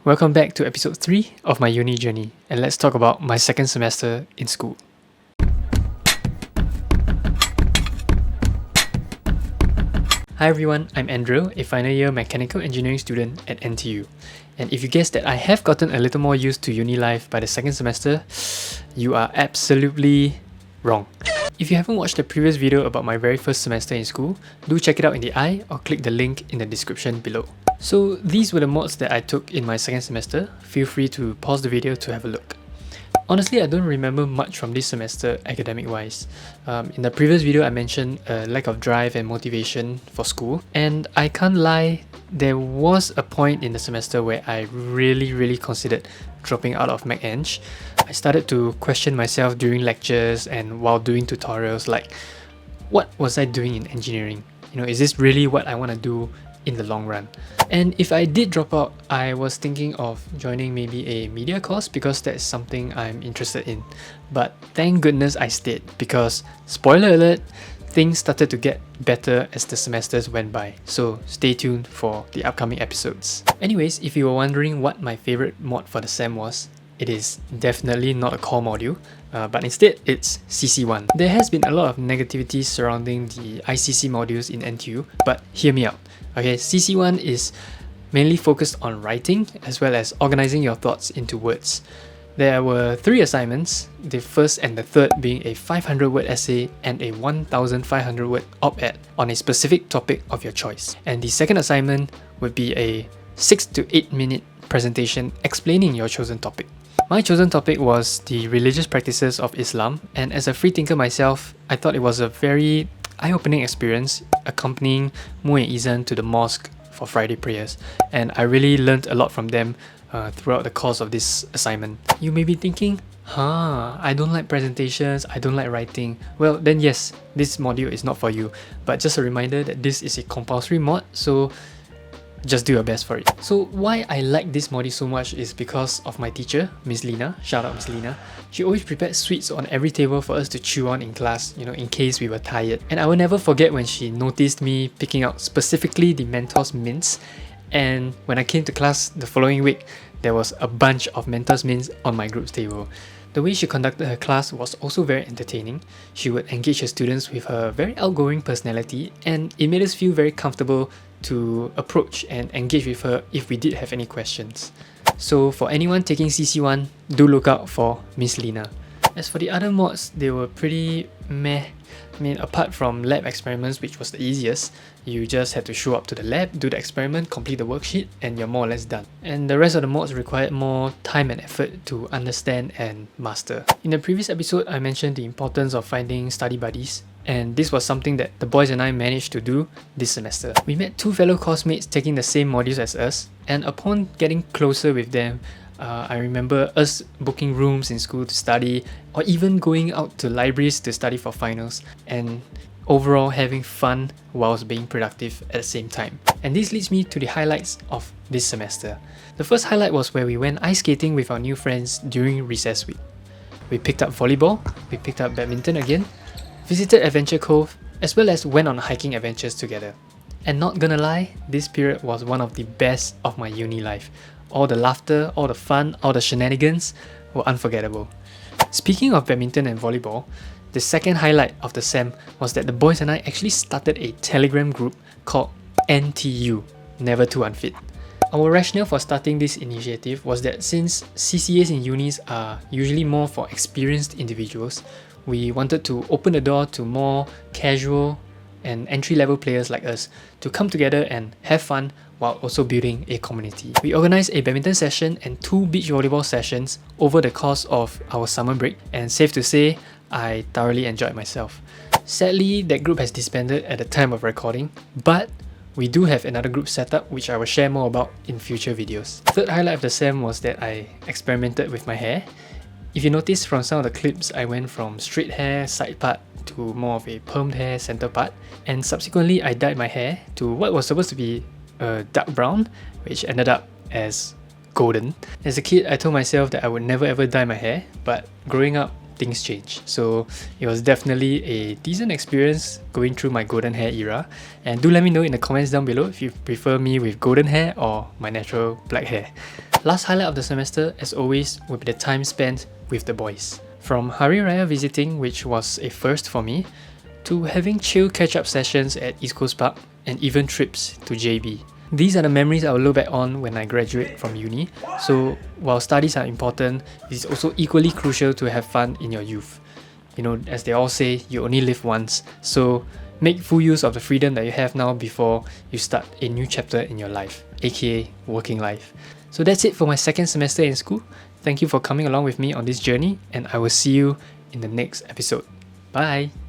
Welcome back to episode 3 of my uni journey, and let's talk about my second semester in school. Hi everyone, I'm Andrew, a final year mechanical engineering student at NTU. And if you guessed that I have gotten a little more used to uni life by the second semester, you are absolutely wrong. If you haven't watched the previous video about my very first semester in school, do check it out in the eye or click the link in the description below. So these were the mods that I took in my second semester. Feel free to pause the video to have a look. Honestly, I don't remember much from this semester academic wise. In the previous video I mentioned a lack of drive and motivation for school, and I can't lie, there was a point in the semester where I really considered dropping out of Mech Eng. I started to question myself during lectures and while doing tutorials, like, what was I doing in engineering? Is this really what I want to do in the long run? And if I did drop out, I was thinking of joining maybe a media course because that's something I'm interested in. But thank goodness I stayed because, spoiler alert, things started to get better as the semesters went by. So stay tuned for the upcoming episodes. Anyways, if you were wondering what my favorite mod for the sem was, it is definitely not a core module, but instead it's CC1. There has been a lot of negativity surrounding the ICC modules in NTU, but hear me out. Okay, CC1 is mainly focused on writing as well as organizing your thoughts into words. There were 3 assignments, the first and the third being a 500-word essay and a 1,500-word op-ed on a specific topic of your choice. And the second assignment would be a 6 to 8 minute presentation explaining your chosen topic. My chosen topic was the religious practices of Islam, and as a free thinker myself, I thought it was a very eye-opening experience accompanying Mu and Izan to the mosque for Friday prayers, and I really learned a lot from them throughout the course of this assignment. You may be thinking, I don't like presentations, I don't like writing. Well then yes, this module is not for you, but just a reminder that this is a compulsory mod, so just do your best for it. So why I like this module so much is because of my teacher, Miss Lina. Shout out Miss Lina. She always prepared sweets on every table for us to chew on in class, in case we were tired. And I will never forget when she noticed me picking out specifically the Mentos mints, and when I came to class the following week, there was a bunch of Mentos mints on my group's table. The way she conducted her class was also very entertaining. She would engage her students with her very outgoing personality, and it made us feel very comfortable to approach and engage with her if we did have any questions. So for anyone taking CC1, do look out for Miss Lina. As for the other mods, they were pretty meh. Apart from lab experiments, which was the easiest, you just had to show up to the lab, do the experiment, complete the worksheet, and you're more or less done. And the rest of the mods required more time and effort to understand and master. In the previous episode, I mentioned the importance of finding study buddies, and this was something that the boys and I managed to do this semester. We met 2 fellow coursemates taking the same modules as us, and upon getting closer with them, I remember us booking rooms in school to study, or even going out to libraries to study for finals, and overall having fun whilst being productive at the same time. And this leads me to the highlights of this semester. The first highlight was where we went ice skating with our new friends during recess week. We picked up volleyball, we picked up badminton again, visited Adventure Cove, as well as went on hiking adventures together. And not gonna lie, this period was one of the best of my uni life. All the laughter, all the fun, all the shenanigans were unforgettable. Speaking of badminton and volleyball, the second highlight of the sem was that the boys and I actually started a Telegram group called NTU, Never Too Unfit. Our rationale for starting this initiative was that since CCAs in unis are usually more for experienced individuals, we wanted to open the door to more casual and entry-level players like us to come together and have fun while also building a community. We organised a badminton session and 2 beach volleyball sessions over the course of our summer break, and safe to say, I thoroughly enjoyed myself. Sadly, that group has disbanded at the time of recording, but we do have another group set up which I will share more about in future videos. Third highlight of the sem was that I experimented with my hair. If you notice from some of the clips, I went from straight hair side part to more of a permed hair center part, and subsequently I dyed my hair to what was supposed to be dark brown, which ended up as golden. As a kid, I told myself that I would never ever dye my hair, but growing up, things change. So it was definitely a decent experience going through my golden hair era. And do let me know in the comments down below if you prefer me with golden hair or my natural black hair. Last highlight of the semester, as always, will be the time spent with the boys. From Hari Raya visiting, which was a first for me, to having chill catch-up sessions at East Coast Park, and even trips to JB. These are the memories I will look back on when I graduate from uni, so while studies are important, it is also equally crucial to have fun in your youth. You know, as they all say, you only live once, so make full use of the freedom that you have now before you start a new chapter in your life, aka working life. So that's it for my second semester in school. Thank you for coming along with me on this journey, and I will see you in the next episode. Bye!